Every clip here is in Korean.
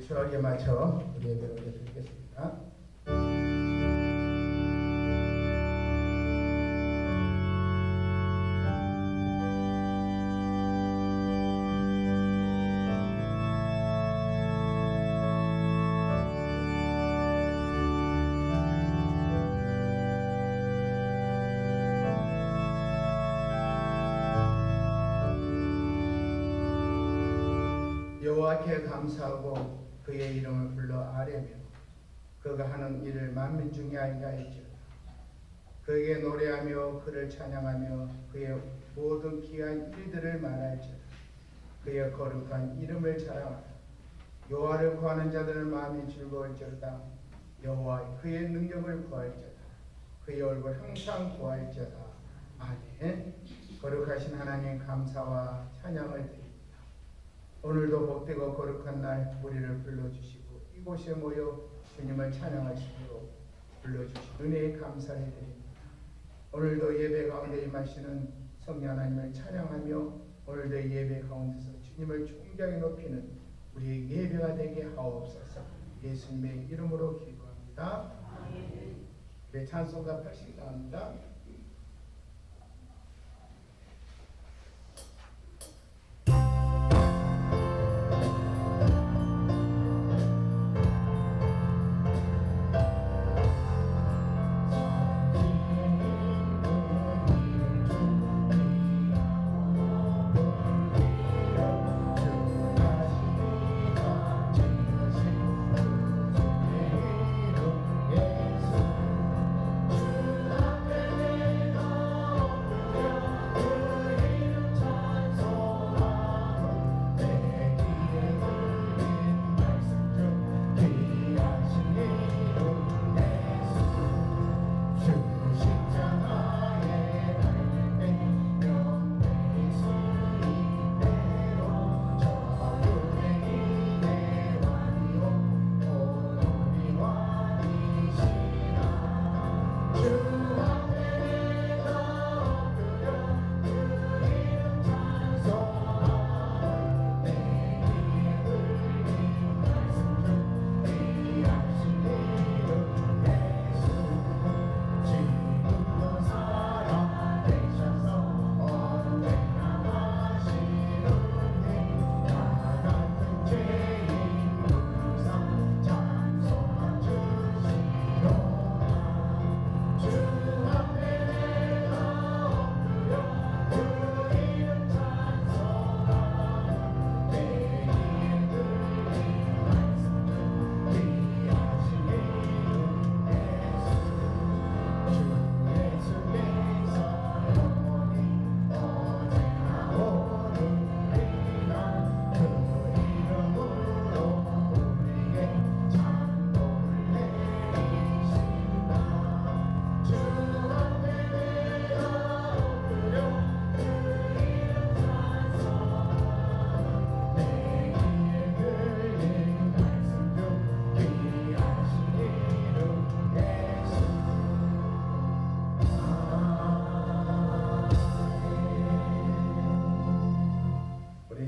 일초하게 맞춰 우리 예배를 드리겠습니다. 여호와께 감사하고 그의 이름을 불러 아뢰며 그가 하는 일을 만민 중에 알리할지어다. 그에게 노래하며 그를 찬양하며 그의 모든 귀한 일들을 말할지어다. 그의 거룩한 이름을 자랑하라. 여호와를 구하는 자들은 마음이 즐거울지어다. 여호와 그의 능력을 구할지어다. 그의 얼굴 항상 구할지어다. 아멘. 거룩하신 하나님 감사와 찬양을 드립니다. 오늘도 복되고 거룩한 날 우리를 불러주시고 이곳에 모여 주님을 찬양하시도록 불러주신 은혜에 감사해 드립니다. 오늘도 예배 가운데 임하시는 성령 하나님을 찬양하며 오늘도 예배 가운데서 주님을 존경해 높이는 우리의 예배가 되게 하옵소서. 예수님의 이름으로 기도합니다. 네, 찬송가 80 나옵니다.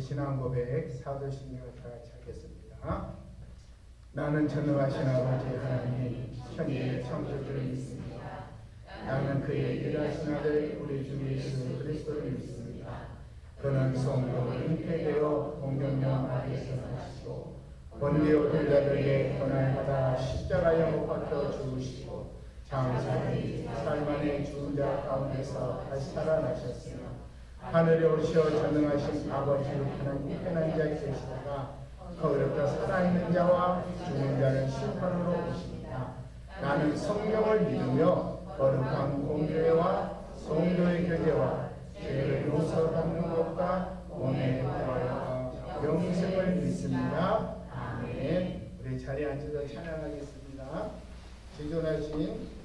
신앙 고백 사도신경을 다 같이 하겠습니다. 나는 전능하신 아버지 하나님 천지의 창조주를 믿습니다. 나는 그의 일하신 아들 우리 주 예수 그리스도를 믿습니다. 그는 성령으로 잉태되어 동정녀 마리에서 나시고 본디오 빌라도에게 고난을 받아 십자가에 못 박혀 죽으시고 장사의 삶안에 죽은 자 가운데서 다시 살아나셨으며 하늘에 오시어 전능하신 아버지 하나님 편한 자에 계시다가 거기로부터 살아있는 자와 죽은 자를 심판으로 오십니다. 나는 성령을 믿으며 거룩한 공교회와 성도의 교제와 죄를 용서받는 것과 몸에 구하여 영생을 믿습니다. 아멘. 우리 자리에 앉아서 찬양하겠습니다. 지존하신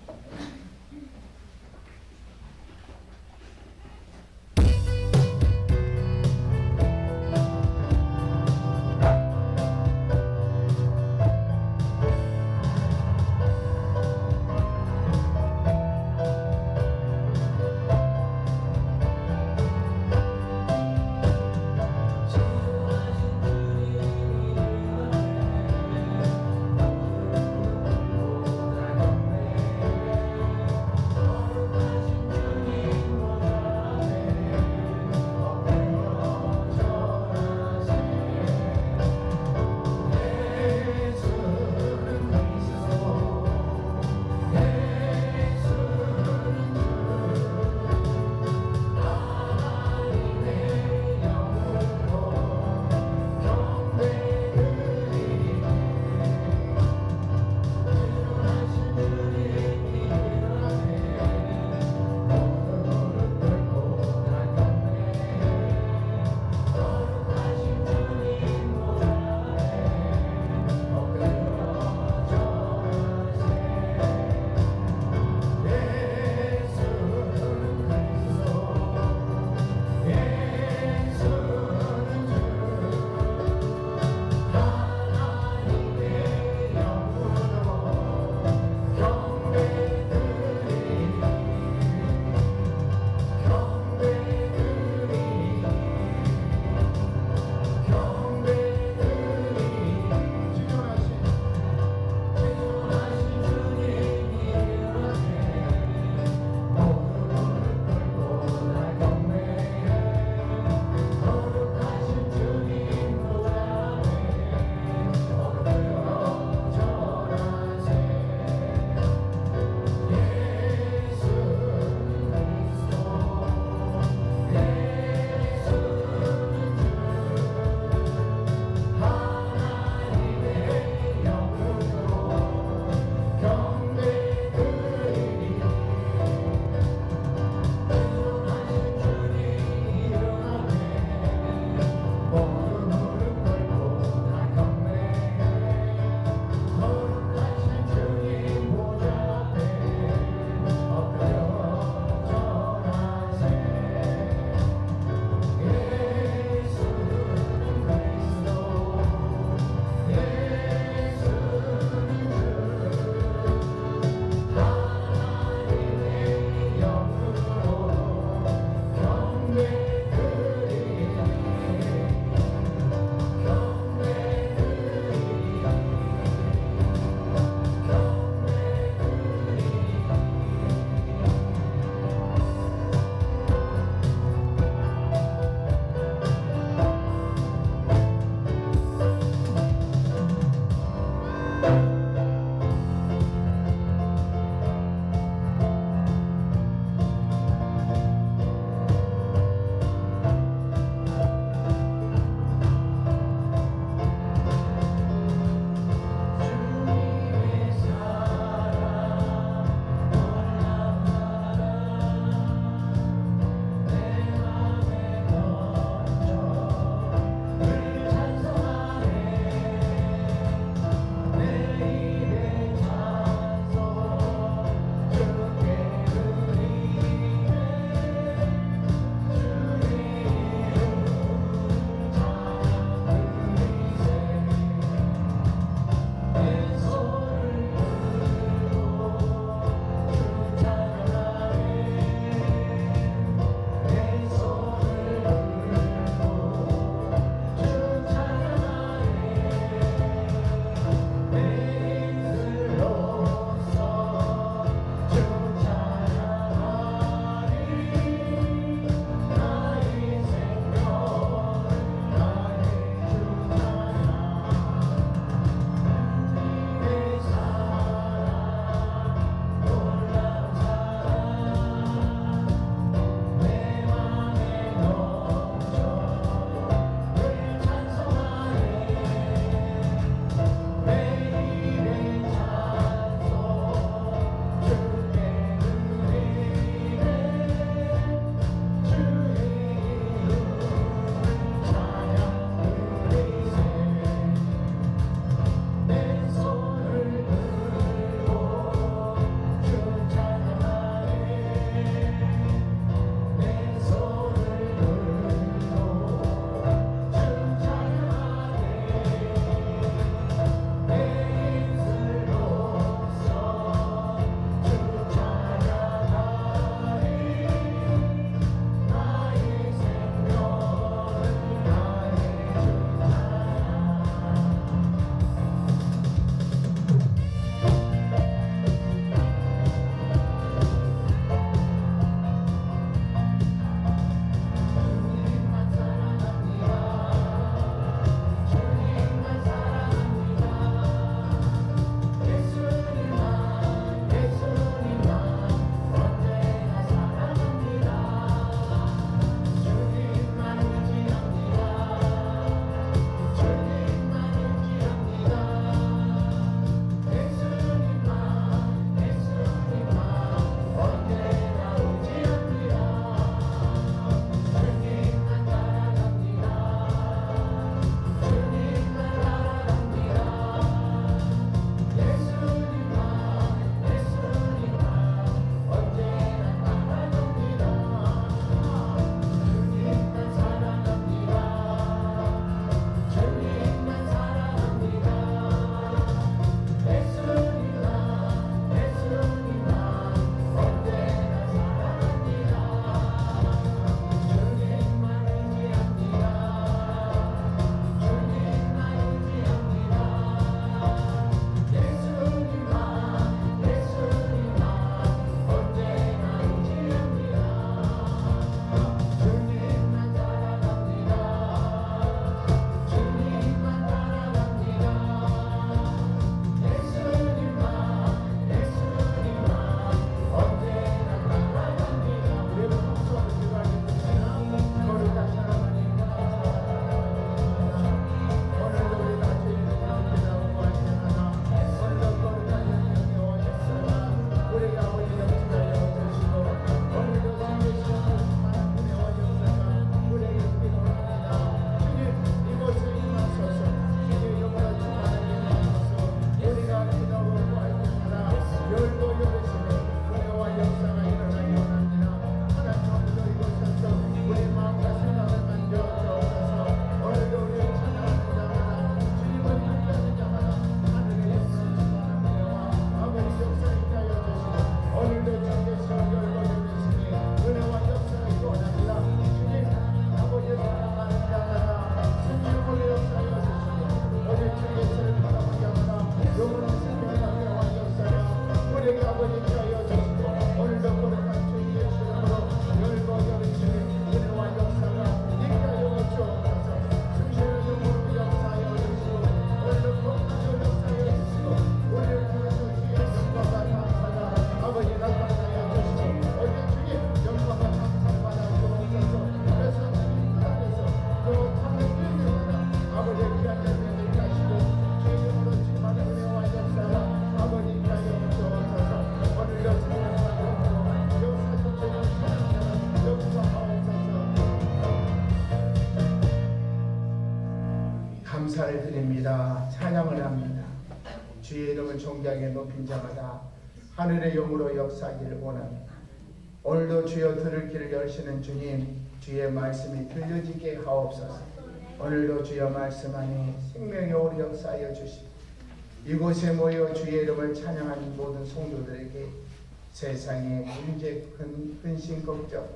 감사를 드립니다. 찬양을 합니다. 주의 이름을 존귀하게 높인 자마다 하늘의 영으로 역사하기를 원합니다. 오늘도 주여 들을 길을 여시는 주님, 주의 말씀이 들려지게 하옵소서. 오늘도 주여 말씀 안에 생명의 오리 역사하여 주시고 이곳에 모여 주의 이름을 찬양하는 모든 성도들에게 세상의 문제, 근심, 걱정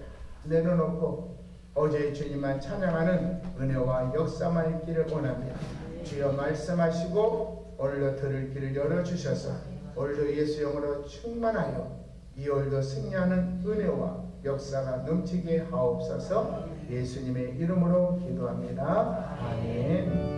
내려놓고 오직 주님만 찬양하는 은혜와 역사만 있기를 원합니다. 주여 말씀하시고 오늘도 들을 길을 열어주셔서 오늘도 예수 영으로 충만하여 이 오늘도 승리하는 은혜와 역사가 넘치게 하옵소서. 예수님의 이름으로 기도합니다. 아멘.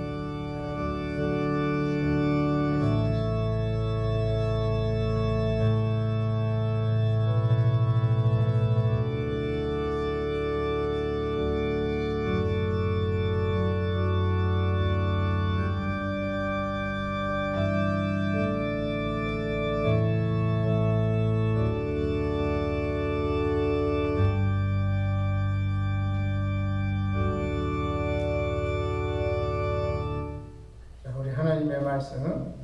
하나님의 말씀은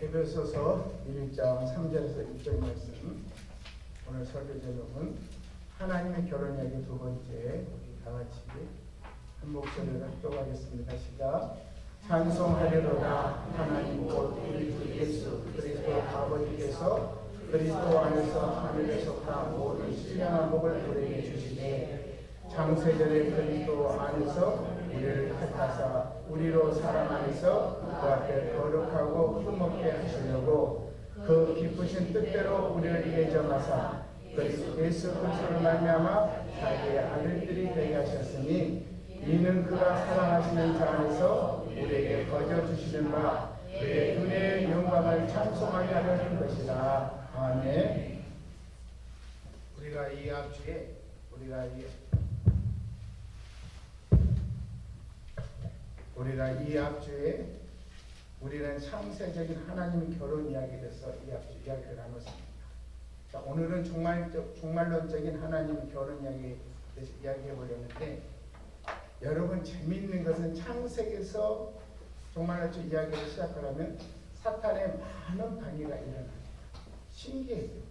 에베소서 1장 3절에서 6절 말씀. 오늘 설교 제목은 하나님의 결혼 이야기 두 번째. 우리 다 같이 한 목소리로 합독하겠습니다. 시작. 찬송하리로다. 하나님 곧 우리 주 예수 그리스도 아버지께서 그리스도 안에서 하늘에 속한 모든 신령한 복을 우리에게 주시되 창세전에 그리스도 안에서 우리를 택하사 우리로 사랑 안에서 그 앞에 거룩하고 흠없게 하시려고 그 기쁘신 뜻대로 우리를 예정하사 예수 그리스도를 말미암아 자기의 아들들이 되게 하셨으니 이는 그가 사랑하시는 자 안에서 우리에게 거저 주시는 바 그의 은혜의 영광을 찬송하게 하려는 것이다. 아멘. 우리가 이 앞주에 우리는 창세적인 하나님의 결혼 이야기에 대해서 이 앞주 이야기를 나눴습니다. 자, 오늘은 종말론적인 하나님의 결혼 이야기에 대해서 이야기해 보려는데, 여러분 재미있는 것은 창세기에서 종말론적 이야기를 시작하려면 사탄의 많은 방해가 일어나요. 신기해요.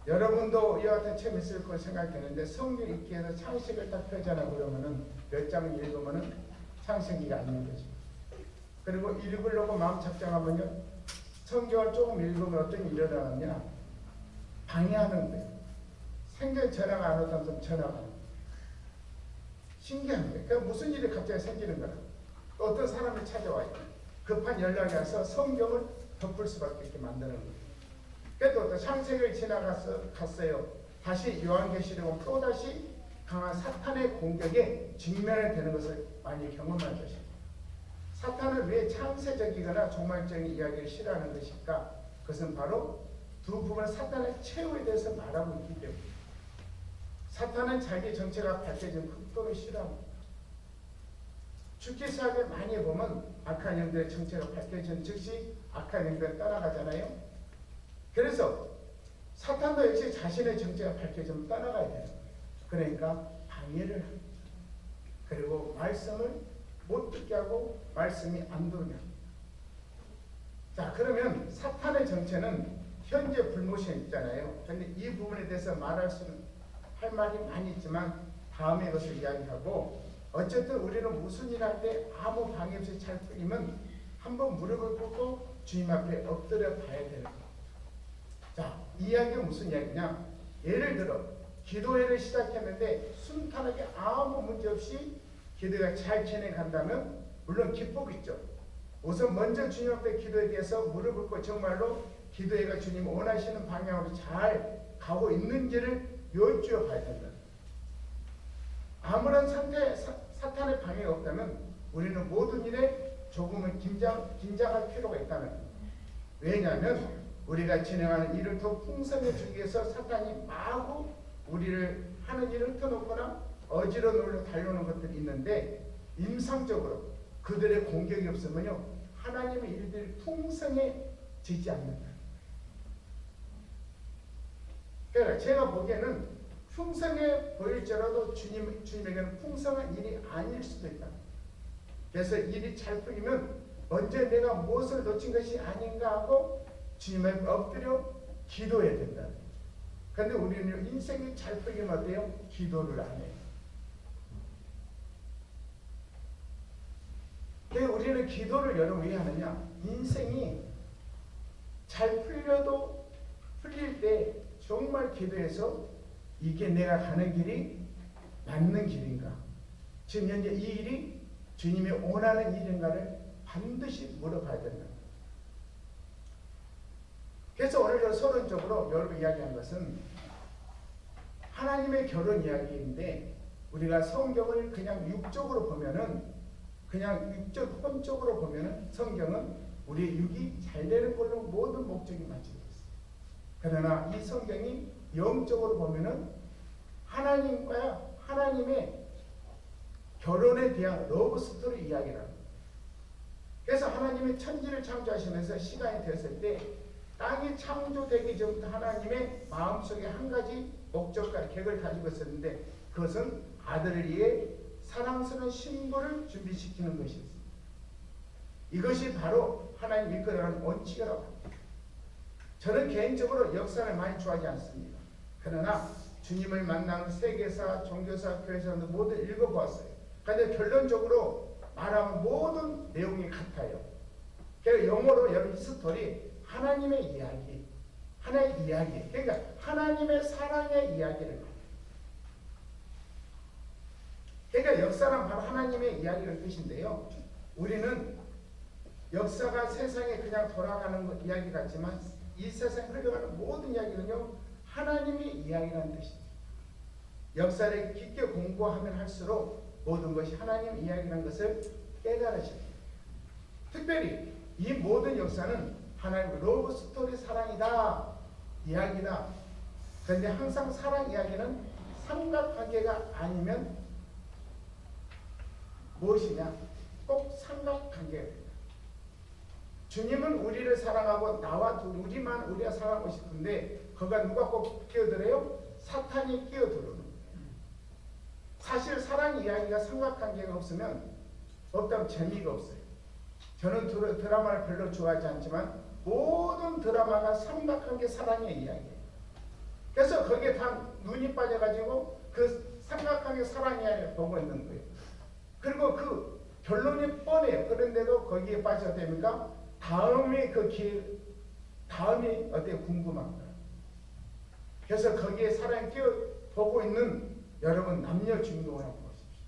여러분도 이와 같은 체험이 있을 거 생각했는데, 성경 읽기에서 창세기를 딱 펴잖아 그러면은 몇 장을 읽으면은 창세기가 아닌 거지. 그리고 읽으려고 마음 작정하면요, 성경을 조금 읽으면 어떤 일이 일어나느냐, 방해하는 거예요. 생전 전화가 안 오던 좀 전화가 오고. 신기한 거예요. 그러니까 무슨 일이 갑자기 생기는 거야. 또 어떤 사람이 찾아와요. 급한 연락이 와서 성경을 덮을 수밖에 없게 만드는 거예요. 그래도 또 창세기를 갔어요. 다시 요한계시록은 또다시 강한 사탄의 공격에 직면하게 되는 것을 많이 경험한 것입니다. 사탄은 왜 창세적이거나 종말적인 이야기를 싫어하는 것일까? 그것은 바로 두 부분은 사탄의 최후에 대해서 말하고 있기 때문입니다. 사탄은 자기 정체가 밝혀진 극도로 싫어합니다. 죽기 사업에 많이 보면 악한 영들의 정체가 밝혀진 즉시 악한 영들을 떠나가잖아요. 그래서 사탄도 역시 자신의 정체가 밝혀지면 떠나가야 되는 거예요. 그러니까 방해를 합니다. 그리고 말씀을 못 듣게 하고 말씀이 안 들으게 합니다. 자, 그러면 사탄의 정체는 현재 불모시에 있잖아요. 그런데 이 부분에 대해서 할 말이 많이 있지만 다음에 이것을 이야기하고, 어쨌든 우리는 무슨 일 할 때 아무 방해 없이 잘 풀리면 한번 무릎을 꿇고 주님 앞에 엎드려 봐야 되는 거예요. 자, 이 이야기가 무슨 이야기냐? 예를 들어 기도회를 시작했는데 순탄하게 아무 문제 없이 기도가 잘 진행한다면 물론 기쁘겠죠. 우선 먼저 주님 앞에 기도에 대해서 무릎 꿇고 정말로 기도회가 주님 원하시는 방향으로 잘 가고 있는지를 여쭈어 봐야 된다. 아무런 사탄의 방해가 없다면 우리는 모든 일에 조금은 긴장할 필요가 있다는 거예요. 왜냐하면 우리가 진행하는 일을 더 풍성해지기 위해서 사탄이 마구 우리를 하는 일을 흩어놓거나 어지러 놀려 달려오는 것들이 있는데, 임상적으로 그들의 공격이 없으면요 하나님의 일들이 풍성해지지 않는다. 그러니까 제가 보기에는 풍성해 보일지라도 주님에게는 풍성한 일이 아닐 수도 있다. 그래서 일이 잘 풀리면 언제 내가 무엇을 놓친 것이 아닌가 하고 주님을 엎드려 기도해야 된다. 그런데 우리는 인생이 잘 풀리면 어때요? 기도를 안 해요. 그래서 우리는 기도를 여러분 왜 하느냐? 인생이 잘 풀릴 때 정말 기도해서 이게 내가 가는 길이 맞는 길인가? 지금 현재 이 일이 주님이 원하는 일인가를 반드시 물어봐야 된다. 그래서 오늘 서론적으로 여러분 이야기한 것은 하나님의 결혼 이야기인데, 우리가 성경을 그냥 육적으로 보면은, 그냥 육적 혼적으로 보면은 성경은 우리의 육이 잘 되는 걸로 모든 목적이 맞춰져 있어요. 그러나 이 성경이 영적으로 보면은 하나님의 결혼에 대한 러브 스토리 이야기라는 거예요. 그래서 하나님이 천지를 창조하시면서 시간이 되었을 때 땅이 창조되기 전부터 하나님의 마음속에 한 가지 목적과 계획을 가지고 있었는데, 그것은 아들을 위해 사랑스러운 신부를 준비시키는 것이었습니다. 이것이 바로 하나님 이끌어가는 원칙이라고 합니다. 저는 개인적으로 역사를 많이 좋아하지 않습니다. 그러나 주님을 만나는 세계사, 종교사, 교회사람들 모두 읽어보았어요. 그런데 결론적으로 말하면 모든 내용이 같아요. 그러니까 영어로 여러분 히스토리, 하나님의 이야기, 하나의 이야기, 그러니까 하나님의 사랑의 이야기를 말해요. 그러니까 역사는 바로 하나님의 이야기를 뜻인데요. 우리는 역사가 세상에 그냥 돌아가는 이야기 같지만 이 세상에 흘러가는 모든 이야기는요 하나님의 이야기라는 뜻입니다. 역사를 깊게 공부하면 할수록 모든 것이 하나님의 이야기라는 것을 깨달으셔야 돼요. 특별히 이 모든 역사는 하나님의 러브 스토리, 사랑이다, 이야기다. 그런데 항상 사랑 이야기는 삼각관계가 아니면 무엇이냐? 꼭 삼각관계가 됩니다. 주님은 우리를 사랑하고 나와 우리만 우리가 사랑하고 싶은데 그가 누가 꼭 끼어들어요? 사탄이 끼어들어오는 거예요. 사실 사랑 이야기가 삼각관계가 없으면 없다면 재미가 없어요. 저는 드라마를 별로 좋아하지 않지만 모든 드라마가 삼각관계 사랑의 이야기예요. 그래서 거기에 다 눈이 빠져가지고 그 삼각관계 사랑 이야기를 보고 있는 거예요. 그리고 그 결론이 뻔해요. 그런데도 거기에 빠져야 됩니까? 다음이 어때요? 궁금한 거예요. 그래서 거기에 사랑이 보고 있는 여러분 남녀 주인공을 한번 보십시오.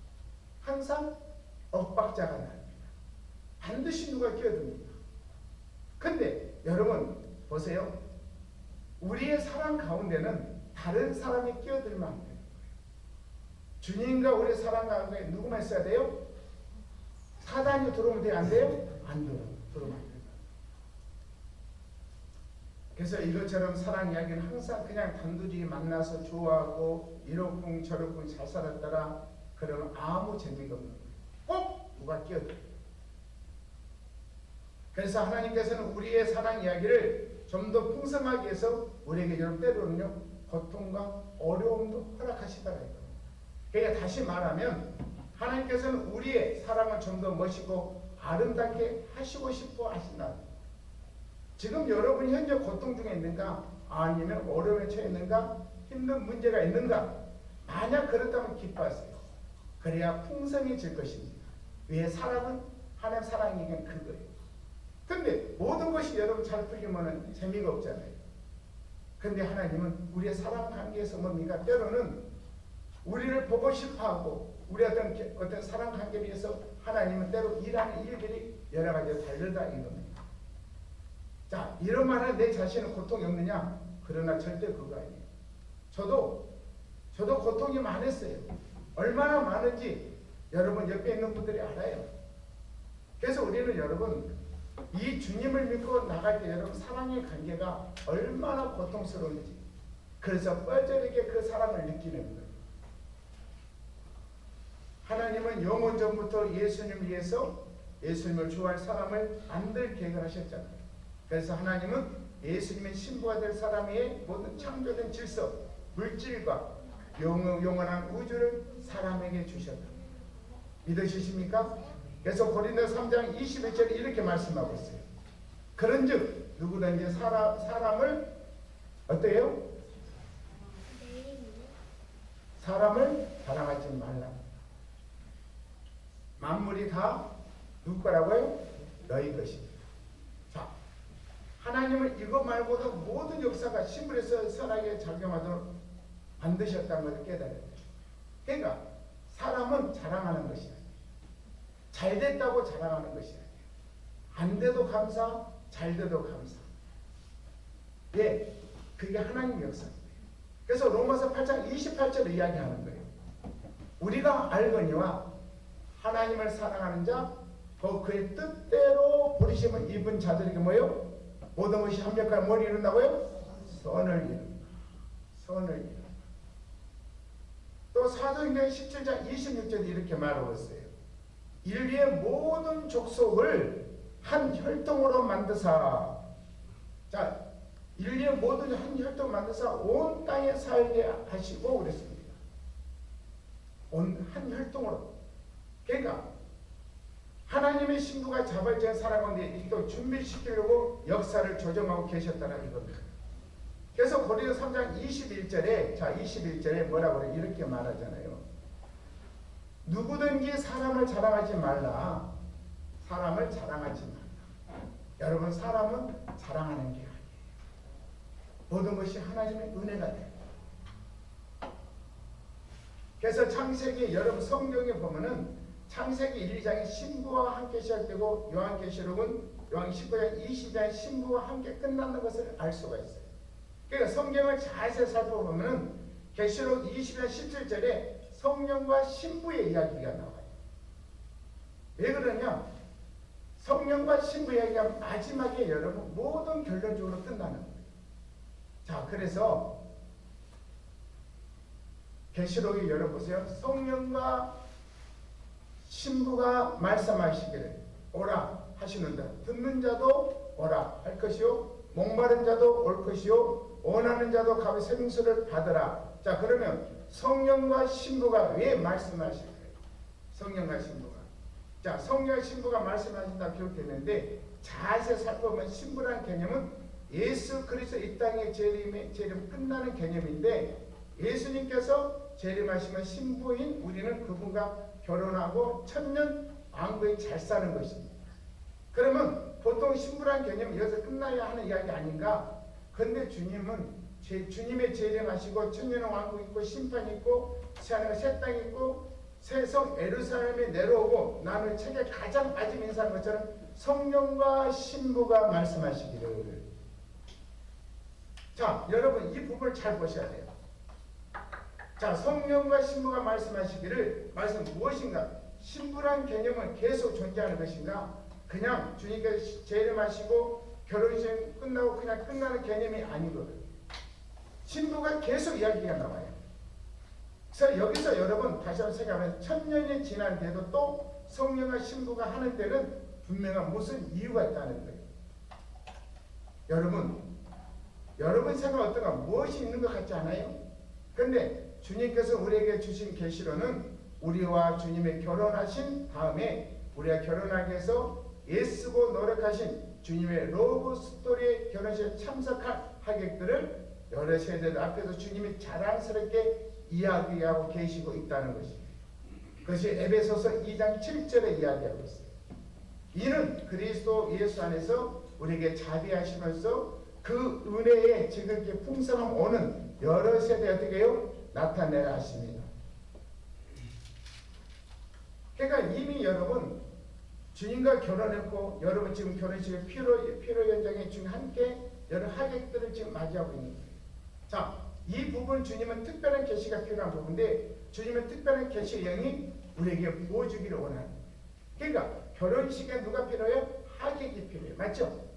항상 엇박자가 납니다. 반드시 누가 끼어듭니다. 근데 여러분 보세요. 우리의 사랑 가운데는 다른 사람이 끼어들면 안 돼요. 주님과 우리의 사랑 가운데 누구만 있어야 돼요? 사단이 들어오면 돼요? 안 돼요? 안 들어오면 안 돼요. 그래서 이것처럼 사랑 이야기는 항상 그냥 단둘이 만나서 좋아하고 이러쿵 저러쿵 잘 살았더라 그러면 아무 재미가 없는 거예요. 꼭 누가 끼어들어요. 그래서 하나님께서는 우리의 사랑 이야기를 좀 더 풍성하게 해서 우리에게 여러분 때로는요 고통과 어려움도 허락하시더라 이거. 그러니까 다시 말하면 하나님께서는 우리의 사랑을 좀 더 멋있고 아름답게 하시고 싶어 하신다. 지금 여러분이 현재 고통 중에 있는가? 아니면 어려움에 처해 있는가? 힘든 문제가 있는가? 만약 그렇다면 기뻐하세요. 그래야 풍성해질 것입니다. 왜? 사랑은 하나님 사랑이긴 그거예요. 근데 모든 것이 여러분 잘 풀리면 재미가 없잖아요. 근데 하나님은 우리의 사랑 관계에서 뭡니까? 때로는 우리를 보고 싶어하고 우리 어떤 사랑 관계에 비해서 하나님은 때로 일하는 일들이 여러 가지로 다르다 이겁니다. 자, 이런 말은 내 자신은 고통이 없느냐? 그러나 절대 그거 아니에요. 저도 고통이 많았어요. 얼마나 많은지 여러분 옆에 있는 분들이 알아요. 그래서 우리는 여러분 이 주님을 믿고 나갈 때 여러분 사랑의 관계가 얼마나 고통스러운지 그래서 뻘저리게 그 사랑을 느끼는 거예요. 하나님은 영원 전부터 예수님을 위해서 예수님을 좋아할 사람을 만들 계획을 하셨잖아요. 그래서 하나님은 예수님의 신부가 될 사람의 모든 창조된 질서, 물질과 영원한 우주를 사람에게 주셨다. 믿으시십니까? 그래서 고린도 3장 21절에 이렇게 말씀하고 있어요. 그런즉 누구든지 사람을 어때요? 사람을 사랑하지 말라. 만물이 다 누구 거라고요? 너희 것입니다. 자, 하나님은 이거 말고도 모든 역사가 신물에서 선하게 작용하도록 만드셨다는 것을 깨달아야 돼요. 그러니까 사람은 자랑하는 것이 아니에요. 잘 됐다고 자랑하는 것이 아니에요. 안 돼도 감사, 잘 돼도 감사. 예, 그게 하나님의 역사입니다. 그래서 로마서 8장 28절을 이야기하는 거예요. 우리가 알거니와 하나님을 사랑하는 자, 그의 뜻대로 부르심을 입은 자들에게 뭐요? 모든 것이 합력하여 뭘 이룬다고요? 선을 이룬다. 선을 이룬다. 또 사도행전 17장 26절에 이렇게 말하고 있어요. 인류의 모든 족속을 한 혈통으로 만드사. 자, 인류의 모든 한 혈통을 만드사 온 땅에 살게 하시고 그랬습니다. 한 혈통으로. 그러니까 하나님의 신부가 자발적인 사랑 가운데 또 준비시키려고 역사를 조정하고 계셨다는 이겁니다. 그래서 고린도 3장 21절에 뭐라고 그래? 이렇게 말하잖아요. 누구든지 사람을 자랑하지 말라. 사람을 자랑하지 말라. 여러분, 사람은 자랑하는 게 아니에요. 모든 것이 하나님의 은혜가 돼요. 그래서 창세기 여러분 성경에 보면은 창세기 1, 2장에 신부와 함께 시작되고 요한계시록은 요한 19장 20장에 신부와 함께 끝나는 것을 알 수가 있어요. 그러니까 성경을 자세히 살펴보면 계시록 20장 17절에 성령과 신부의 이야기가 나와요. 왜 그러냐? 성령과 신부 이야기가 마지막에 여러분 모든 결론적으로 끝나는 거예요. 자, 그래서 계시록에 열어보세요. 성령과 신부가 말씀하시기를 오라 하시는데 듣는 자도 오라 할 것이요 목마른 자도 올 것이요 원하는 자도 가서 생수를 받으라. 자, 그러면 성령과 신부가 왜 말씀하실까요? 성령과 신부가. 자, 성령과 신부가 말씀하신다 기록되는데 자세히 살펴보면 신부라는 개념은 예수 그리스도 이 땅의 재림 끝나는 개념인데 예수님께서 재림하시면 신부인 우리는 그분과 결혼하고 천년 왕국에 잘 사는 것입니다. 그러면 보통 신부란 개념이 여기서 끝나야 하는 이야기 아닌가? 그런데 주님은 주님의 재림하시고 천년 왕국 있고 심판 있고 새 땅 있고 새 성 예루살렘에 내려오고 나는 책에 가장 마지막 인사한 것처럼 성령과 신부가 말씀하시기를. 자, 여러분 이 부분을 잘 보셔야 돼요. 자, 성령과 신부가 말씀하시기를 말씀 무엇인가? 신부란 개념은 계속 존재하는 것인가? 그냥 주님께서 재림하시고 결혼식 끝나고 그냥 끝나는 개념이 아니거든요. 신부가 계속 이야기가 나와요. 그래서 여기서 여러분 다시 한번 생각하면 천년이 지난데도 또 성령과 신부가 하는 데는 분명한 무슨 이유가 있다는 거예요. 여러분 생각 어떤가? 무엇이 있는 것 같지 않아요? 그런데 주님께서 우리에게 주신 계시로는 우리와 주님의 결혼하신 다음에 우리가 결혼하기 위해서 애쓰고 노력하신 주님의 러브 스토리의 결혼식에 참석할 하객들을 여러 세대들 앞에서 주님이 자랑스럽게 이야기하고 계시고 있다는 것입니다. 그것이 에베소서 2장 7절에 이야기하고 있어요. 이는 그리스도 예수 안에서 우리에게 자비하시면서 그 은혜의 지극히 풍성함 오는 여러 세대 어떻게 해요? 나타내라 하십니다. 그러니까 이미 여러분 주님과 결혼했고 여러분 지금 결혼식의 피로 연장에 지금 함께 여러 하객들을 지금 맞이하고 있는 거예요. 자, 이 부분 부분 주님은 특별한 계시가 필요한 부분인데 주님은 특별한 계시의 영이 우리에게 부어주기를 원하는. 그러니까 결혼식에 누가 필요해요? 하객이 필요해요. 맞죠?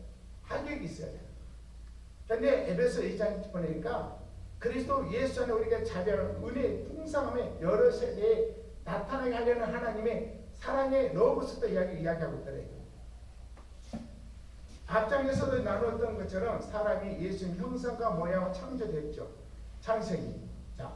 하객이 있어야 돼요. 그런데 에베소 2장 보니까 그리스도 예수 안에 우리가 자비하는 은혜의 풍성함에 여러 세대에 나타나게 하려는 하나님의 사랑의 로고스도 이야기하고 있더래요. 앞장에서도 나누었던 것처럼 사람이 예수님 형상과 모양으로 창조됐죠. 창세기. 자,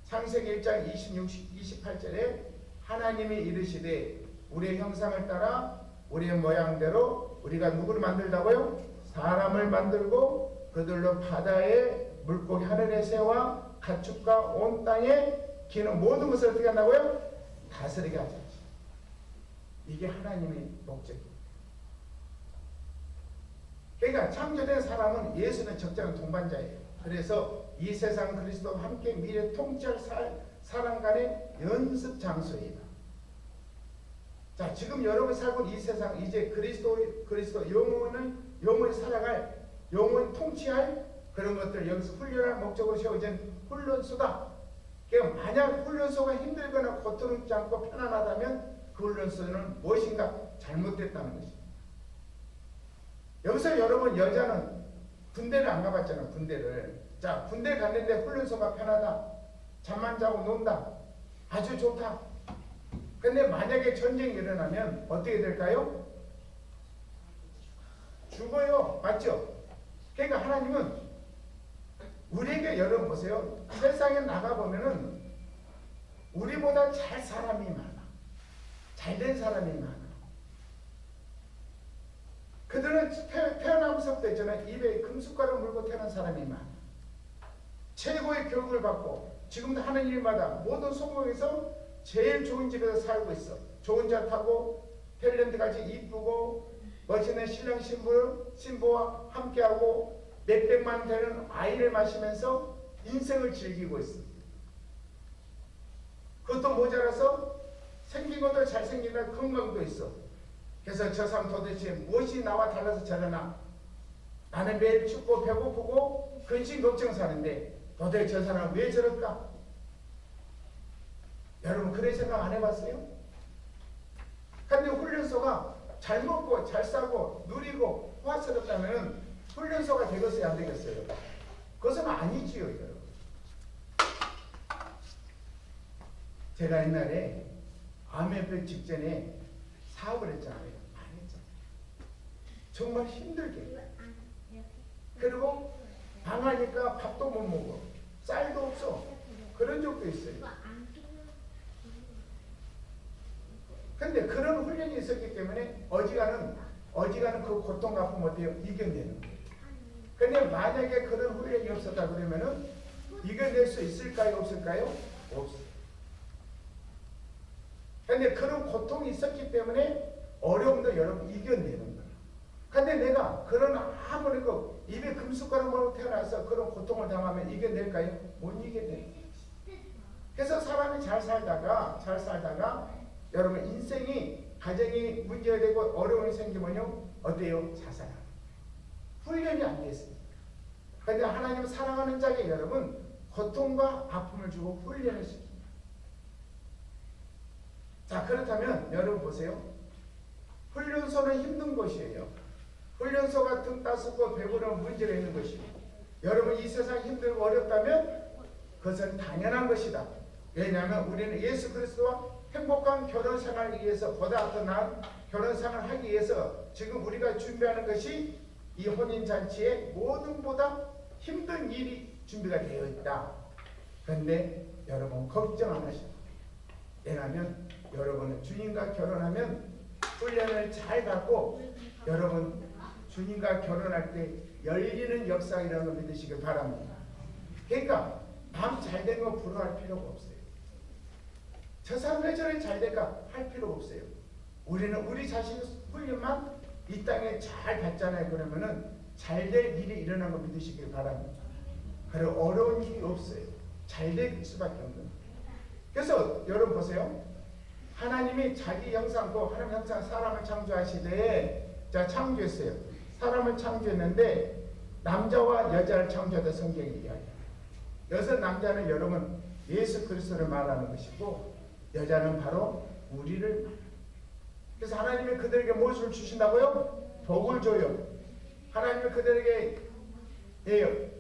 창세기 1장 28절에 하나님이 이르시되 우리의 형상을 따라 우리의 모양대로 우리가 누구를 만들다고요? 사람을 만들고 그들로 바다에 물고기 하늘의 새와 가축과 온 땅에 기는 모든 것을 어떻게 한다고요? 다스리게 하자. 이게 하나님의 목적입니다. 그러니까 창조된 사람은 예수는 적절한 동반자예요. 그래서 이 세상 그리스도와 함께 미래 통치할 사람 간의 연습 장소이다. 자, 지금 여러분 살고 있는 이 세상 이제 그리스도 영원히 살아갈 영원히 통치할 그런 것들 여기서 훈련할 목적으로 세워진 훈련소다. 그러니까 만약 훈련소가 힘들거나 고통받지 않고 편안하다면 그 훈련소는 무엇인가 잘못됐다는 것입니다. 여기서 여러분 여자는 군대를 안 가봤잖아요. 군대를. 자, 군대 갔는데 훈련소가 편하다. 잠만 자고 논다. 아주 좋다. 근데 만약에 전쟁이 일어나면 어떻게 될까요? 죽어요. 맞죠? 그러니까 하나님은 우리에게 여러분 보세요. 세상에 나가보면은 우리보다 잘 사람이 많아. 잘된 사람이 많아. 그들은 태어나면서부터 있잖아요. 입에 금숟가락 물고 태어난 사람이 많아. 최고의 교육을 받고 지금도 하는 일마다 모든 성공에서 제일 좋은 집에서 살고 있어. 좋은 차 타고 탤런트같이 이쁘고 멋있는 신랑 신부와 함께하고 몇백만 되는 아이를 마시면서 인생을 즐기고 있어. 그것도 모자라서 생긴 것도 잘생기다 건강도 있어. 그래서 저 사람 도대체 무엇이 나와 달라서 저러나? 나는 매일 춥고 배고프고 근심 걱정 사는데 도대체 저 사람 왜 저럴까? 여러분 그런 생각 안 해봤어요? 근데 훈련소가 잘 먹고 잘 싸고 누리고 호화스럽다면 훈련소가 되겠어요? 안 되겠어요? 그것은 아니지요. 여러분. 제가 옛날에 암에병 직전에 사업을 했잖아요. 많이 했잖아요. 정말 힘들게. 그리고 방하니까 밥도 못 먹어. 쌀도 없어. 그런 적도 있어요. 근데 그런 훈련이 있었기 때문에 어지간한 그 고통과 아픔 어때요? 이겨내는 거예요. 근데 만약에 그런 훈련이 없었다 그러면은 이겨낼 수 있을까요? 없을까요? 없어요. 근데 그런 고통이 있었기 때문에 어려움도 여러분 이겨내는 거예요. 근데 내가 그런 아무리 그 입에 금숟가락으로 태어나서 그런 고통을 당하면 이겨낼까요? 못 이겨내요. 그래서 사람이 잘 살다가 여러분 인생이 가정이 문제가 되고 어려움이 생기면요 어때요? 자살하는 훈련이 안 됐습니다. 그런데 하나님은 사랑하는 자에게 여러분 고통과 아픔을 주고 훈련을 시킵니다. 자, 그렇다면 여러분 보세요. 훈련소는 힘든 곳이에요. 훈련소가 등 따숩고 배부르면 문제가 있는 것이고 여러분 이 세상 힘들고 어렵다면 그것은 당연한 것이다. 왜냐하면 우리는 예수 그리스도와 행복한 결혼 생활을 위해서 보다 더 나은 결혼 생활을 하기 위해서 지금 우리가 준비하는 것이 이 혼인잔치의 모든보다 힘든 일이 준비가 되어 있다. 그런데 여러분 걱정 안 하셔도 돼요. 왜냐하면 여러분은 주님과 결혼하면 훈련을 잘 받고 여러분 주님과 결혼할 때 열리는 역사이라는 걸 믿으시길 바랍니다. 그러니까 남 잘된 거 부러워할 필요가 없어요. 저 사람 왜 저래 잘될까 할 필요가 없어요. 우리는 우리 자신의 훈련만 이 땅에 잘 받잖아요. 그러면은 잘될 일이 일어난 거 믿으시길 바랍니다. 그리고 어려운 일이 없어요. 잘될 수밖에 없는 거예요. 그래서 여러분 보세요. 하나님이 자기 형상고 하나님 형상 사람을 창조하시되 자 창조했어요. 사람을 창조했는데 남자와 여자를 창조하다 성경이 이야기해요. 여섯 남자는 여러분 예수 그리스도를 말하는 것이고 여자는 바로 우리를. 그래서 하나님이 그들에게 무엇을 주신다고요? 복을 줘요. 하나님이 그들에게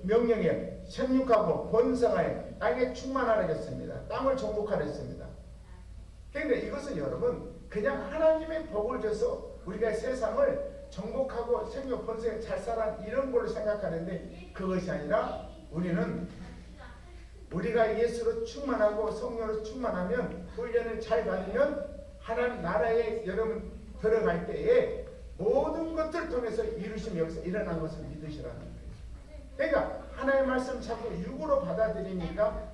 명령해 생육하고 번성하여 땅에 충만하라 했습니다. 땅을 정복하라 했습니다. 그런데 이것은 여러분 그냥 하나님의 복을 줘서 우리가 세상을 정복하고 생육 번성에 잘 살아 이런 걸로 생각하는데 그것이 아니라 우리가 예수로 충만하고 성령으로 충만하면 훈련을 잘 받으면 하나님 나라에 여러분 들어갈 때에 모든 것들을 통해서 이루심이 여기서 일어난 것을 믿으시라는 거예요. 그러니까 하나님의 말씀 자꾸 육으로 받아들이니까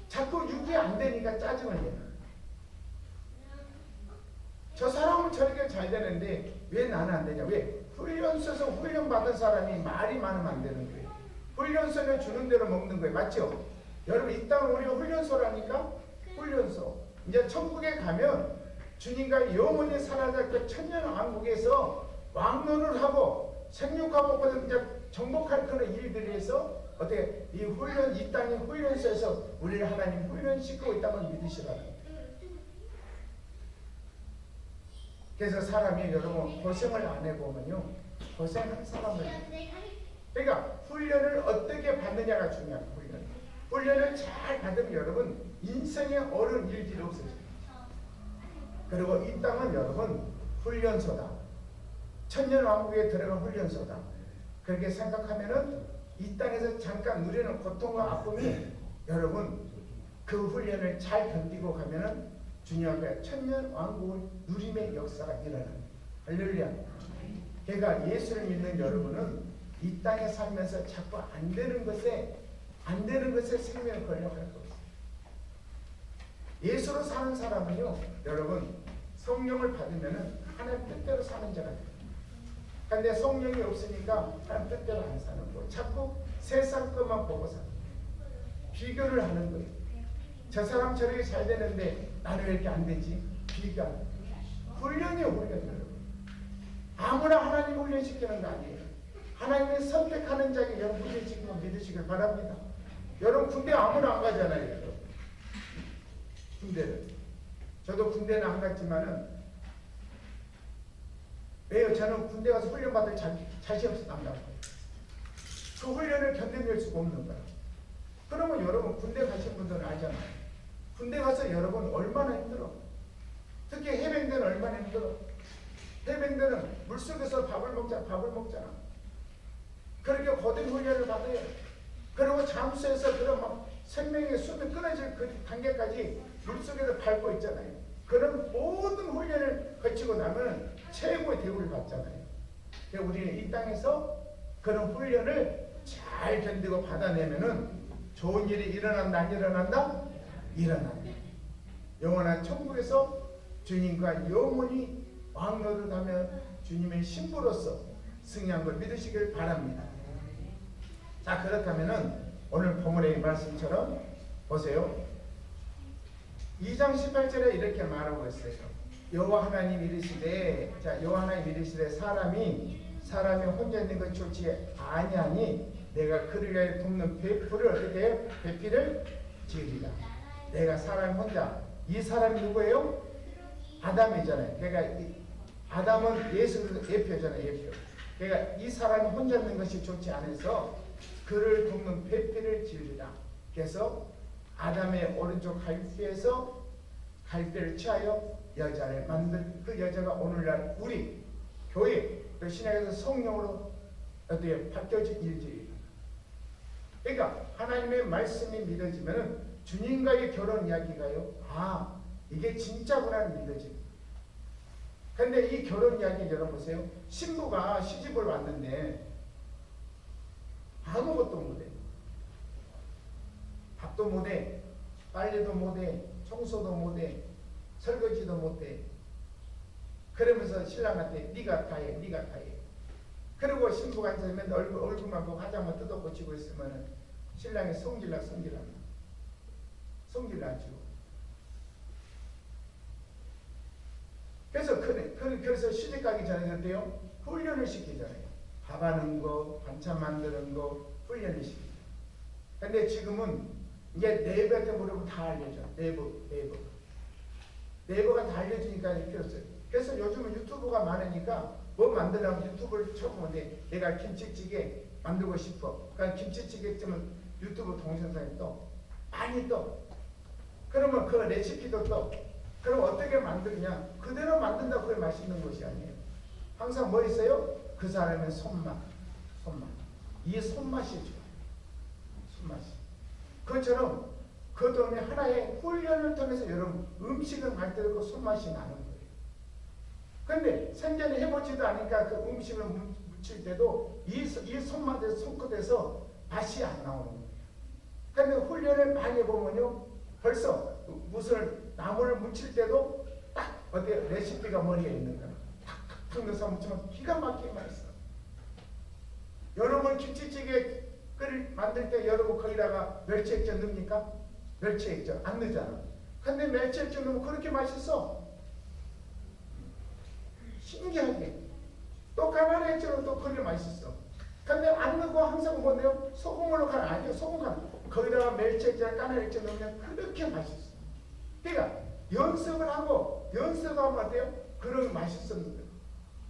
자꾸 육이 안 되니까 짜증을 내요. 저 사람은 저렇게 잘 되는데 왜 나는 안 되냐? 왜? 훈련소에서 훈련받은 사람이 말이 많으면 안 되는 거예요. 훈련소는 주는 대로 먹는 거예요. 맞죠? 여러분 이 땅은 우리가 훈련소라니까? 훈련소. 이제 천국에 가면 주님과 영원히 살아갈 그 천년왕국에서 왕노를 하고 생육하고 이제 정복할 그런 일들에 해서 어떻게 이 땅의 훈련소에서 우리를 하나님 훈련시키고 있다는 믿으시라는 거예요. 그래서 사람이 여러분 고생을 안 해보면요 고생한 사람을 그러니까 훈련을 어떻게 받느냐가 중요합니다. 훈련을 잘 받으면 여러분 인생에 어려운 일들이 없어집니다. 그리고 이 땅은 여러분 훈련소다. 천년왕국에 들어간 훈련소다. 그렇게 생각하면은 이 땅에서 잠깐 누리는 고통과 아픔이 여러분 그 훈련을 잘 견디고 가면은 주님 앞에 천년왕국을 누림의 역사가 일어납니다. 할렐루야. 그러니까 예수를 믿는 여러분은 이 땅에 살면서 자꾸 안 되는 것에 생명을 걸려갈 거 없어요. 예수로 사는 사람은요, 여러분 성령을 받으면은 하나님 뜻대로 사는 자가 돼요. 근데 성령이 없으니까 하나님 뜻대로 안 사는 거예요. 자꾸 세상 것만 보고 사는 거예요. 비교를 하는 거예요. 저 사람 저렇게 잘 되는데 나는 왜 이렇게 안 되지? 비교. 훈련이에요, 훈련 여러분. 아무나 하나님 훈련시키는 거 아니에요. 하나님이 선택하는 자에게 여러분 훈련시키는 거 믿으시길 바랍니다. 여러분 군대 아무나 안 가잖아요. 여러분. 군대를. 저도 군대는 안 갔지만은 왜요? 저는 군대 가서 훈련 받을 자신 없어서 안 가요. 그 훈련을 견뎌낼 수가 없는 거예요. 그러면 여러분 군대 가신 분들은 알잖아요. 군대 가서 여러분 얼마나 힘들어. 특히 해병대는 얼마나 힘들어. 해병대는 물속에서 밥을 먹잖아. 그렇게 고된 훈련을 받아요. 그리고 잠수해서 그런 막 생명의 숨이 끊어질 그 단계까지 물속에서 밟고 있잖아요. 그런 모든 훈련을 거치고 나면 최고의 대우를 받잖아요. 그러니까 우리는 이 땅에서 그런 훈련을 잘 견디고 받아내면은 좋은 일이 일어난다, 안 일어난다? 일어난다. 영원한 천국에서 주님과 영원히 왕노릇하며 주님의 신부로서 승리한 걸 믿으시길 바랍니다. 자, 그렇다면은 오늘 본문의 말씀처럼 보세요. 2장 18절에 이렇게 말하고 있어요. 여호와 하나님 이르시되, 여호와 하나님 이르시되 사람이 혼자 있는 것 좋지 아니하니 내가 그를 위하여 돕는 배풀을 어떻게 해요? 배필을 지으리라. 내가 사람 혼자, 이 사람이 누구예요? 아담이잖아요. 그러니까 아담은 예수 예표잖아요. 예표. 그러니까 이 사람이 혼자 있는 것이 좋지 않아서 그를 돕는 배필을 지으리라. 그래서 아담의 오른쪽 갈대에서 갈대를 취하여 여자를 만든 그 여자가 오늘날 우리 교회 또 신약에서 성령으로 어떻게 바뀌어진 일들이. 그러니까 하나님의 말씀이 믿어지면은 주님과의 결혼 이야기가요. 아, 이게 진짜구나 믿어집니다. 근데 이 결혼 이야기 여러분 보세요. 신부가 시집을 왔는데 아무것도 못해. 밥도 못해. 빨래도 못해. 청소도 못해. 설거지도 못해. 그러면서 신랑한테 네가 다 해. 네가 다 해. 그리고 신부가 앉으면 얼굴만 보고 화장만 뜯어고치고 있으면 신랑이 성질나죠. 그래서 시집가기 전에 어때요? 훈련을 시키잖아요. 밥 하는 거, 반찬 만드는 거 훈련을 시키죠. 근데 지금은 이게 네이버한테 물으면 다 알려줘. 네이버가 다 알려주니까 필요 없어요. 그래서 요즘은 유튜브가 많으니까 뭐 만들려면 유튜브를 쳐보면 돼. 내가 김치찌개 만들고 싶어. 그러니까 김치찌개 쯤은 유튜브 동영상에 떠. 많이 떠. 그러면 그 레시피도 떠. 그럼 어떻게 만드냐? 그대로 만든다고 그게 맛있는 것이 아니에요. 항상 뭐 있어요? 그 사람의 손맛. 이 손맛이 좋아요. 손맛이. 그것처럼 그 때문에 하나의 훈련을 통해서 여러분 음식을 만들 그 손맛이 나는 거예요. 그런데 생전에 해보지도 않으니까 그 음식을 무칠 때도 이 손맛에서 손끝에서 맛이 안 나오는 거예요. 그런데 훈련을 많이 해보면요 벌써 무슨 나무를 무칠 때도 딱 어때요? 레시피가 머리에 있는 거예요. 탁탁 넣어서 무치면 기가 막히게 맛있어. 여러분 김치찌개 만들 때 여러분 거기다가 멸치액젓 넣습니까? 멸치액젓 안 넣잖아. 근데 멸치액젓 넣으면 그렇게 맛있어. 신기하게. 또 까나리 액젓은 또 그렇게 맛있어. 근데 안 넣고 항상 뭐네요? 소금으로 가는 아니요. 소금 가는. 거기다가 멸치액젓, 까나리 액젓 넣으면 그렇게 맛있어. 그러니까 연습을 하고 연습하면 어때요? 그런 맛있었는데.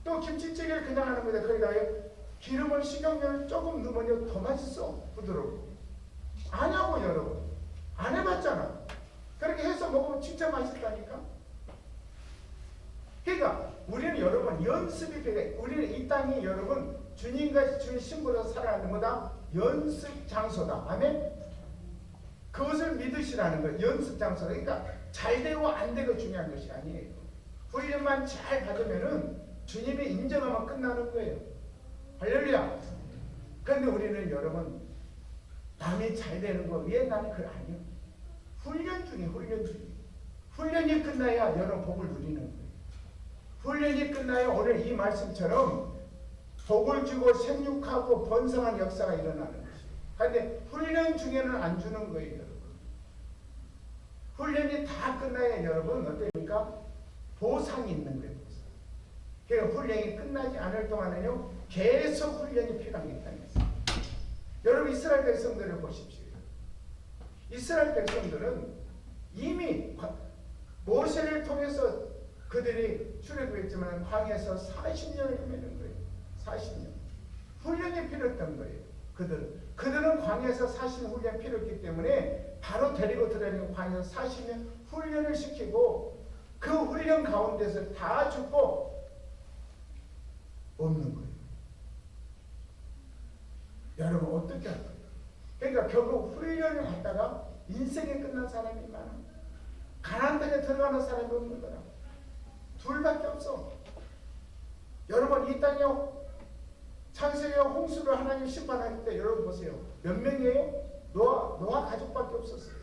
또 김치찌개를 그냥 하는 거다. 거기다가 기름을 식용유를 조금 넣으면 더 맛있어. 부드럽고. 아냐고 여러분. 안 해봤잖아. 그렇게 해서 먹으면 진짜 맛있다니까. 그러니까 우리는 여러분 연습이 필요해. 우리는 이 땅이 여러분 주님과 주님 신부로 살아가는 거다. 연습 장소다. 아멘. 그것을 믿으시라는 거예요. 연습 장소다. 그러니까 잘 되고 안 되고 중요한 것이 아니에요. 훈련만 잘 받으면은 주님의 인정하면 끝나는 거예요. 할렐루야. 그런데 우리는 여러분 남이 잘 되는 거 위에 나는 그거 아니에요. 훈련 중에 훈련이 끝나야 여러분 복을 누리는 거예요. 훈련이 끝나야 오늘 이 말씀처럼 복을 주고 생육하고 번성한 역사가 일어나는 것이에요. 그런데 훈련 중에는 안 주는 거예요. 여러분. 훈련이 다 끝나야 여러분 어떻습니까? 보상이 있는 거예요. 그러니까 훈련이 끝나지 않을 동안에는 계속 훈련이 필요한 게 있다는 거예요. 여러분 이스라엘 백성들을 보십시오. 이스라엘 백성들은 이미 모세를 통해서 그들이 출애굽했지만 광야에서 40년을 헤매는 거예요. 40년. 훈련이 필요했던 거예요. 그들은 광야에서 40년 훈련이 필요했기 때문에 바로 데리고 들어가는 광야에서 40년 훈련을 시키고 그 훈련 가운데서 다 죽고 없는 거예요. 여러분 어떻게 할 거예요? 그러니까 결국 훈련을 받다가 인생이 끝난 사람이 많아. 가나안 땅에 들어가는 사람이 없는 거라. 둘밖에 없어. 여러분 이 땅에 창세기 홍수를 하나님 심판할 때 여러분 보세요. 몇 명이에요? 노아 가족밖에 없었어요.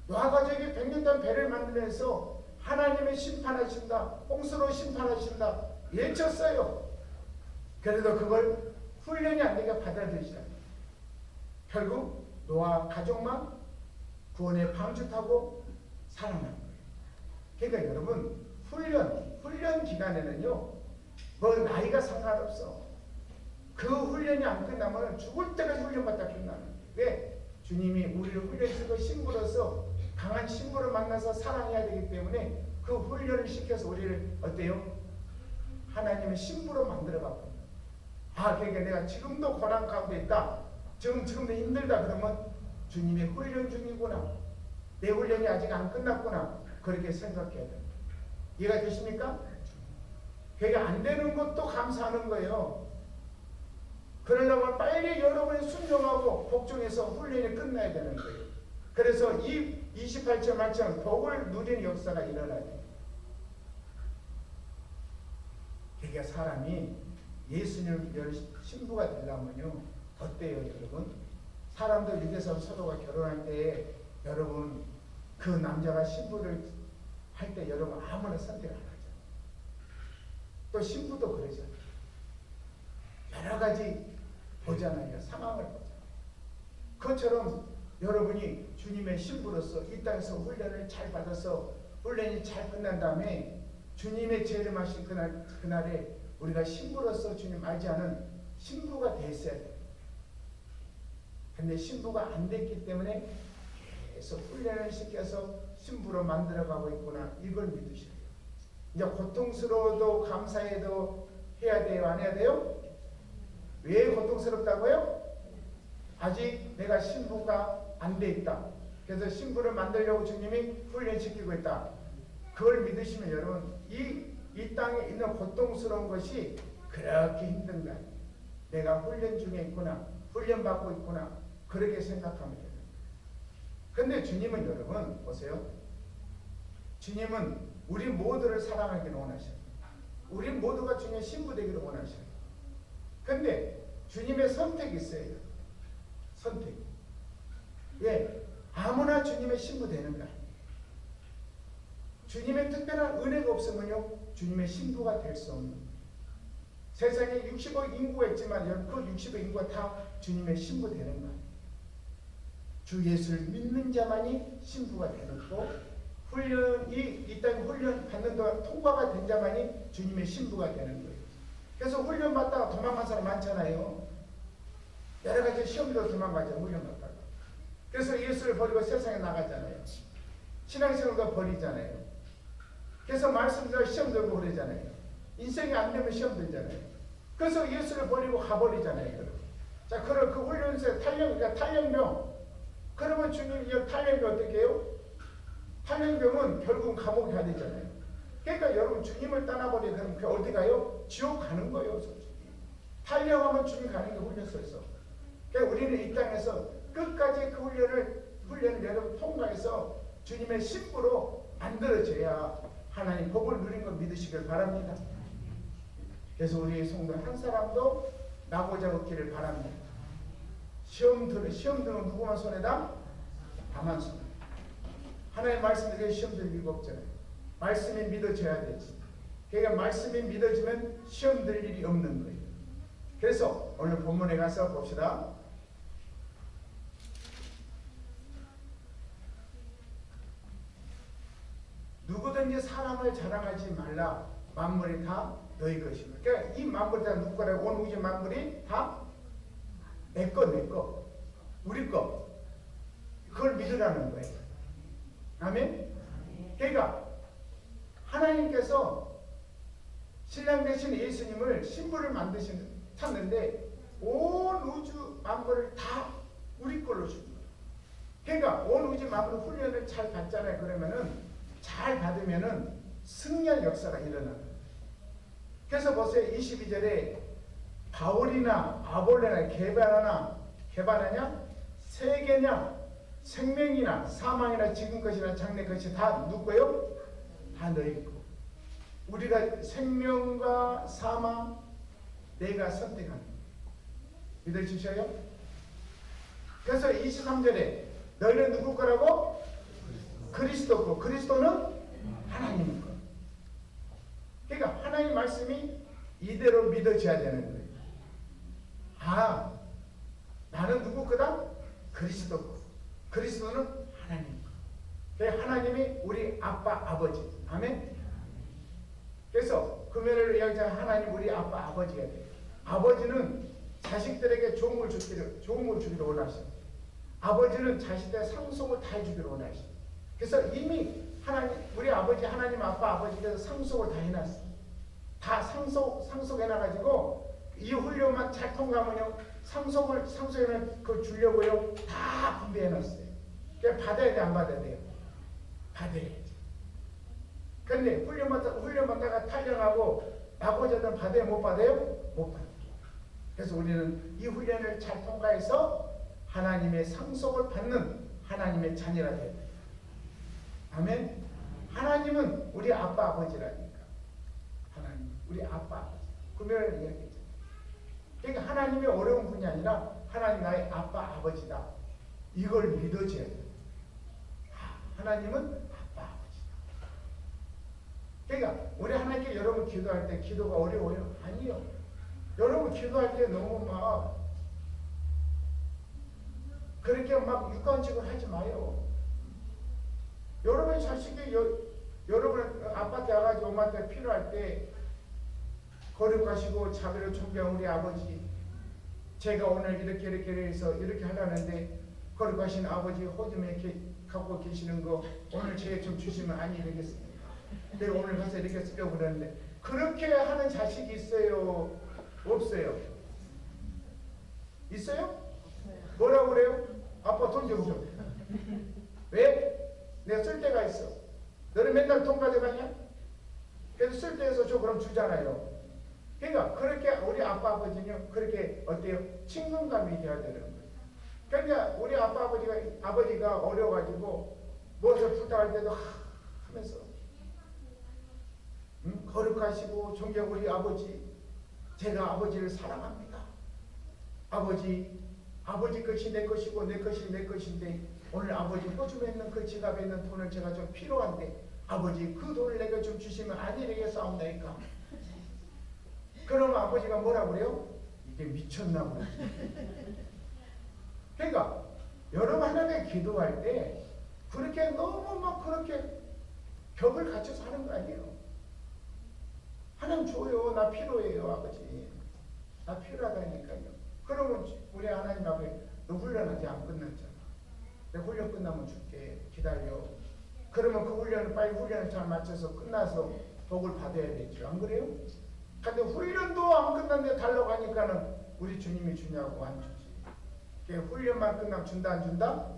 노아 가족이 100년 동안 배를 만들면서 하나님의 심판하신다. 홍수로 심판하신다. 외쳤어요. 그래도 그걸 훈련이 안 되게 받아들이시다. 결국 노아 가족만 구원의 방주 타고 살아난 거예요. 그러니까 여러분 훈련 기간에는요 뭐 나이가 상관없어. 그 훈련이 안 끝나면 죽을 때까지 훈련받다 끝나는 거예요. 왜? 주님이 우리를 훈련시키고 신부로서 강한 신부를 만나서 사랑해야 되기 때문에 그 훈련을 시켜서 우리를 어때요? 하나님의 신부로 만들어갔거든요. 그러니까 내가 지금도 고난 가운데 있다. 지금도 힘들다 그러면 주님의 훈련 중이구나. 내 훈련이 아직 안 끝났구나. 그렇게 생각해야 됩니다. 이해가 되십니까? 그러니까 안 되는 것도 감사하는 거예요. 그러려면 빨리 여러분이 순종하고 복종해서 훈련이 끝나야 되는 거예요. 그래서 이 28절 말처럼 복을 누리는 역사가 일어나야 돼요. 그러니까 사람이 예수님을 신부가 되려면요 어때요 여러분? 사람들 유대선 서로가 결혼할 때 여러분 그 남자가 신부를 할 때 여러분 아무나 선택 안 하잖아요. 또 신부도 그러잖아요. 여러 가지 보잖아요. 상황을 보잖아요. 그것처럼 여러분이 주님의 신부로서 이 땅에서 훈련을 잘 받아서 훈련이 잘 끝난 다음에 주님의 재림하신 그날에 우리가 신부로서 주님 맞이하는 신부가 됐어야 돼요. 근데 신부가 안 됐기 때문에 계속 훈련을 시켜서 신부로 만들어가고 있구나. 이걸 믿으셔야 돼요. 이제 고통스러워도 감사해도 해야 돼요? 안 해야 돼요? 왜 고통스럽다고요? 아직 내가 신부가 안 돼 있다. 그래서 신부를 만들려고 주님이 훈련시키고 있다. 그걸 믿으시면 여러분 이 땅에 있는 고통스러운 것이 그렇게 힘든가. 내가 훈련 중에 있구나. 훈련받고 있구나. 그렇게 생각하면 돼요. 근데 주님은 여러분 보세요. 주님은 우리 모두를 사랑하기를 원하셔요. 우리 모두가 주님의 신부 되기를 원하셔요. 근데 주님의 선택이 있어요. 선택. 왜? 아무나 주님의 신부 되는 거야. 주님의 특별한 은혜가 없으면요 주님의 신부가 될 수 없는. 세상에 60억 인구가 있지만 그 60억 인구가 다 주님의 신부 되는 거야. 주 예수를 믿는 자만이 신부가 되는 거. 이 땅 훈련 받는 동안 통과가 된 자만이 주님의 신부가 되는 거예요. 그래서 훈련 받다가 도망간 사람 많잖아요. 여러 가지 시험도 도망가죠. 훈련 받다가. 그래서 예수를 버리고 세상에 나가잖아요. 신앙생활도 버리잖아요. 그래서 말씀대로 시험 들고 그러잖아요. 인생이 안 되면 시험 들잖아요. 그래서 예수를 버리고 가버리잖아요. 자, 그럼 그 훈련소에 탈영병. 그러면 주님이 이 탈영병 어떻게 해요? 탈영병은 결국은 감옥에 가야 되잖아요. 그러니까 여러분 주님을 떠나버리게 되면 그 어디 가요? 지옥 가는 거예요. 솔직히. 탈영하면 주님 가는 게 훈련소에서. 그러니까 우리는 이 땅에서 끝까지 그 훈련을 여러분 통과해서 주님의 신부로 만들어져야 하나님 복을 누린 걸 믿으시길 바랍니다. 그래서 우리 성도 한 사람도 나고자 없기를 바랍니다. 시험 드는 누구만 손에다? 다만 손에. 하나님 말씀드린 시험 들 이유가 없잖아요. 말씀이 믿어져야 되지. 그러니까 말씀이 믿어지면 시험 들 일이 없는 거예요. 그래서 오늘 본문에 가서 봅시다. 누구든지 사람을 자랑하지 말라. 만물이 다 너희 것입니다. 그러니까 이 만물이 다 누구 거라고? 온 우주 만물이 다 내 거. 우리 거. 그걸 믿으라는 거예요. 아멘? 그러니까 하나님께서 신랑 되신 예수님을 신부를 찾는데 온 우주 만물을 다 우리 걸로 준 거예요. 그러니까 온 우주 만물 훈련을 잘 받잖아요. 그러면은 잘 받으면은 승리할 역사가 일어나요. 그래서 보세요. 22절에 바울이나 아볼레나 개바나냐 세계냐 생명이나 사망이나 지금 것이나 장래 것이 다 누구예요? 다 너희 거. 우리가 생명과 사망 내가 선택하는 거예요. 믿어주셔요? 그래서 23절에 너희는 누구 거라고? 그리스도 거. 그리스도는 하나님 거. 그러니까 하나님 말씀이 이대로 믿어져야 되는 거예요. 아, 나는 누구 거다? 그리스도 거. 그리스도는 하나님 거. 그러니까 하나님이 우리 아빠, 아버지. 아멘? 그래서 금요일을 이야기하자 하나님 우리 아빠, 아버지가 돼요. 아버지는 자식들에게 좋은 걸 주기를 원하십니다. 아버지는 자식들의 상속을 다 해주기를 원하십니다. 그래서 이미 우리 아버지, 하나님 아빠, 아버지께서 상속을 다 해놨어요. 다 상속해놔가지고 이 훈련만 잘 통과하면요 상속해놓은 그걸 주려고요 다 분배해놨어요. 그러니까 받아야 돼, 안 받아야 돼요? 받아야지. 근데 훈련받다가 탈영하고 나고자든 받아요, 못 받아요? 못 받아요. 그래서 우리는 이 훈련을 잘 통과해서 하나님의 상속을 받는 하나님의 자녀가 돼야 돼요. 아멘. 하나님은 우리 아빠 아버지라니까. 하나님 우리 아빠 아버지. 금요일에 이야기했죠. 그러니까 하나님이 어려운 분이 아니라 하나님 나의 아빠 아버지다. 이걸 믿어줘야 돼요. 하나님은 아빠 아버지다. 그러니까 우리 하나님께 여러분 기도할 때 기도가 어려워요? 아니요. 여러분 기도할 때 너무 막 그렇게 막 육관식으로 하지 마요. 여러분 자식이 여러분 아파트 와가지고 엄마한테 필요할 때 거리고 가시고 자비를 존경한 우리 아버지 제가 오늘 이렇게 해서 이렇게 하려는데 거룩하신 아버지 호즘에 갖고 계시는 거 오늘 제게 좀 주시면 아니 되겠습니까? 내가 오늘 가서 이렇게 쓰려고 그러는데 그렇게 하는 자식이 있어요? 없어요? 있어요? 뭐라고 그래요? 아빠 돈 좀 줘. 왜? 내가 쓸 데가 있어. 너는 맨날 돈 가져가냐? 그래서 쓸 데에서 줘 그럼 주잖아요. 그러니까 그렇게 우리 아빠 아버지는 그렇게 어때요? 친근감이 돼야 되는 거예요. 그러니까 우리 아빠 아버지가 어려가지고 무엇을 부탁할 때도 하면서 거룩하시고 존경 우리 아버지, 제가 아버지를 사랑합니다. 아버지 것이 내 것이고 내 것이 내 것인데 오늘 아버지 호주에 있는 그 지갑에 있는 돈을 제가 좀 필요한데 아버지 그 돈을 내가 좀 주시면 안 되겠사옵나이까? 그러면 아버지가 뭐라고 그래요? 이게 미쳤나 보지. 그러니까 여러분 하나님께 기도할 때 그렇게 너무 막 그렇게 벽을 갖춰서 하는 거 아니에요. 하나님 줘요. 나 필요해요 아버지. 나 필요하다니까요. 그러면 우리 하나님 아버지 너 훈련 아직 안 끝났잖아. 내 훈련 끝나면 줄게. 기다려. 그러면 그 훈련을 빨리 훈련을 잘 맞춰서 끝나서 복을 받아야 되죠. 안 그래요? 근데 훈련도 안 끝났는데 달라고 하니까는 우리 주님이 주냐고 안 주지. 그러니까 훈련만 끝나면 준다 안 준다?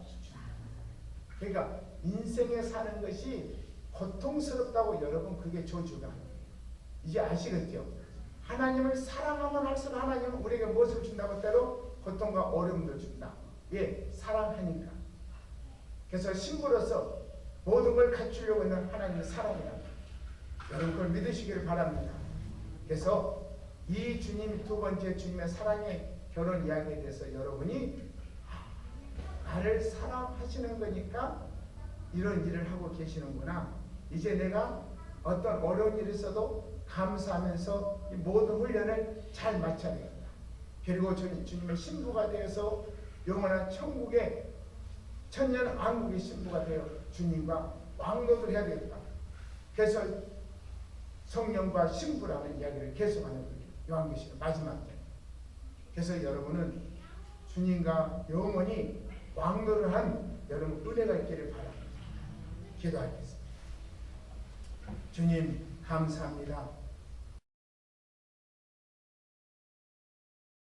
그러니까 인생에 사는 것이 고통스럽다고 여러분 그게 저주가 이제 아시겠죠? 하나님을 사랑하면 할수록 하나님은 우리에게 무엇을 준다고 때로 고통과 어려움도 준다. 예, 사랑하니까. 그래서 신부로서 모든 걸 갖추려고 하는 하나님의 사랑이다. 여러분 그걸 믿으시기를 바랍니다. 그래서 이 주님 두 번째 주님의 사랑의 결혼 이야기에 대해서 여러분이 나를 사랑하시는 거니까 이런 일을 하고 계시는구나. 이제 내가 어떤 어려운 일이 있어도 감사하면서 이 모든 훈련을 잘 마쳐야 되겠다. 그리고 주님의 신부가 되어서 영원한 천국의 천년 왕국의 신부가 되어 주님과 왕노를 해야 되겠다. 그래서 성령과 신부라는 이야기를 계속하는 거예요. 요한계시록 마지막 때. 그래서 여러분은 주님과 영원히 왕노를 한 여러분 은혜가 있기를 바랍니다. 기도하겠습니다. 주님 감사합니다.